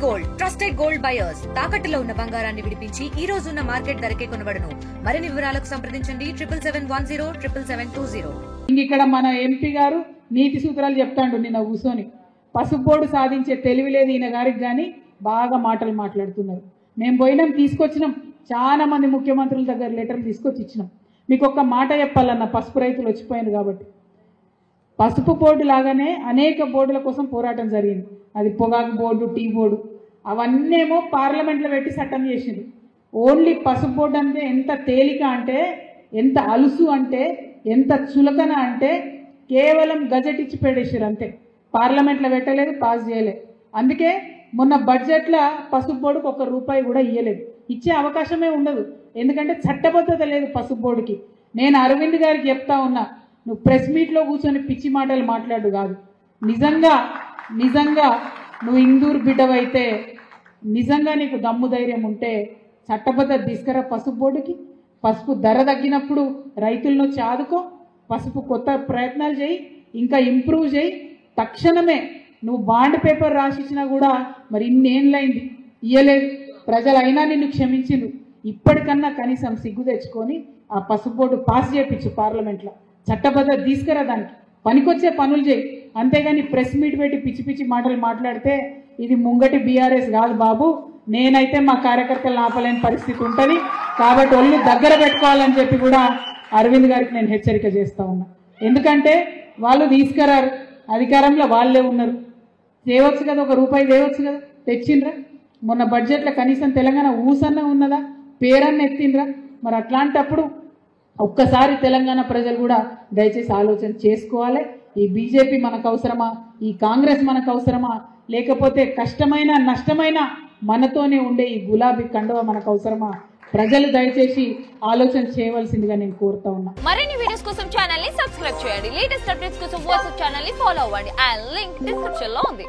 Gold trusted gold buyers తాకట్టులో ఉన్న బంగారాన్ని విడిపించి ఈ రోజు ఉన్న మార్కెట్ ధరకే కొనబడును. మరిన్ని వివరాలకు సంప్రదించండి 7710 ఇక్కడ మన ఎంపీ గారు నీతి సూత్రాలు చెప్తాండు. నిన్న కూర్చొని పసుపోడు సాధించే తెలివి లేదు ఈయన గారికి కానీ బాగా మాటలు మాట్లాడుతున్నారు. మేము పోయినాం, తీసుకొచ్చినాం, చాలా మంది ముఖ్యమంత్రుల దగ్గర లెటర్లు తీసుకొచ్చి ఇచ్చినాం. మీకు ఒక్క మాట చెప్పాలన్న, పసుపు రైతులు వచ్చిపోయారు కాబట్టి పసుపు బోర్డు లాగానే అనేక బోర్డుల కోసం పోరాటం జరిగింది. అది పొగాకు బోర్డు, టీ బోర్డు, అవన్నేమో పార్లమెంట్లో పెట్టి చట్టం చేసింది. ఓన్లీ పసుపు బోర్డు అంటే ఎంత తేలిక అంటే, ఎంత అలుసు అంటే, ఎంత చులకన అంటే కేవలం గజెట్ ఇచ్చి పెట్టేసారు అంతే. పార్లమెంట్లో పెట్టలేదు, పాస్ చేయలేదు. అందుకే మొన్న బడ్జెట్లో పసుపు బోర్డుకు ₹1 కూడా ఇవ్వలేదు, ఇచ్చే అవకాశమే ఉండదు. ఎందుకంటే చట్టబద్ధత లేదు పసుపు బోర్డుకి. నేను అరవింద్ గారికి చెప్తా ఉన్నా, నువ్వు ప్రెస్ మీట్లో కూర్చొని పిచ్చి మాటలు మాట్లాడు కాదు. నిజంగా నువ్వు ఇందూరు బిడ్డవైతే, నిజంగా నీకు దమ్ము ధైర్యం ఉంటే చట్టబద్ధత తీసుకురా పసుపు బోర్డుకి. పసుపు ధర తగ్గినప్పుడు రైతులను చాదుకో, పసుపు కొత్త ప్రయత్నాలు చేయి, ఇంకా ఇంప్రూవ్ చేయి. తక్షణమే నువ్వు బాండ్ పేపర్ రాసిచ్చినా కూడా మరి ఇన్నేళ్ళైంది ఇయ్యలేదు, ప్రజలైనా నిన్ను క్షమించిండ్రు. ఇప్పటికన్నా కనీసం సిగ్గు తెచ్చుకొని ఆ పసుపు బోర్డు పాస్ చేయించు పార్లమెంట్లో. చట్టబద్ధత తీసుకురా, దానికి పనికొచ్చే పనులు చేయి. అంతేగాని ప్రెస్ మీట్ పెట్టి పిచ్చి పిచ్చి మాటలు మాట్లాడితే ఇది ముంగటి బీఆర్ఎస్ కాదు బాబు. నేనైతే మా కార్యకర్తలు ఆపలేని పరిస్థితి ఉంటుంది. కాబట్టి ఒళ్ళు దగ్గర పెట్టుకోవాలని చెప్పి కూడా అరవింద్ గారికి నేను హెచ్చరిక చేస్తా ఉన్నా. ఎందుకంటే వాళ్ళు తీసుకురారు, అధికారంలో వాళ్ళే ఉన్నారు. తేవచ్చు కదా, ₹1 తేవచ్చు కదా, తెచ్చిండ్రా? మొన్న బడ్జెట్లో కనీసం తెలంగాణ ఊసన్న ఉన్నదా, పేరన్న ఎత్తిండ్రా? మరి అట్లాంటప్పుడు ఒక్కసారి తెలంగాణ ప్రజలు కూడా దయచేసి ఆలోచన చేసుకోవాలి. ఈ బీజేపీ మనకు అవసరమా, ఈ కాంగ్రెస్ మనకు అవసరమా, లేకపోతే కష్టమైన నష్టమైన మనతోనే ఉండే ఈ గులాబీ కండువ మనకు అవసరమా? ప్రజలు దయచేసి ఆలోచన చేయవలసిందిగా నేను కోరుతా ఉన్నా. మరిన్ని వీడియోస్ కోసం ఛానల్ ని సబ్స్క్రైబ్ చేయండి. లేటెస్ట్ అప్డేట్స్ కోసం వాట్సాప్ ఛానల్ ని ఫాలో అవ్వండి. ఆ లింక్ డిస్క్రిప్షన్ లో ఉంది.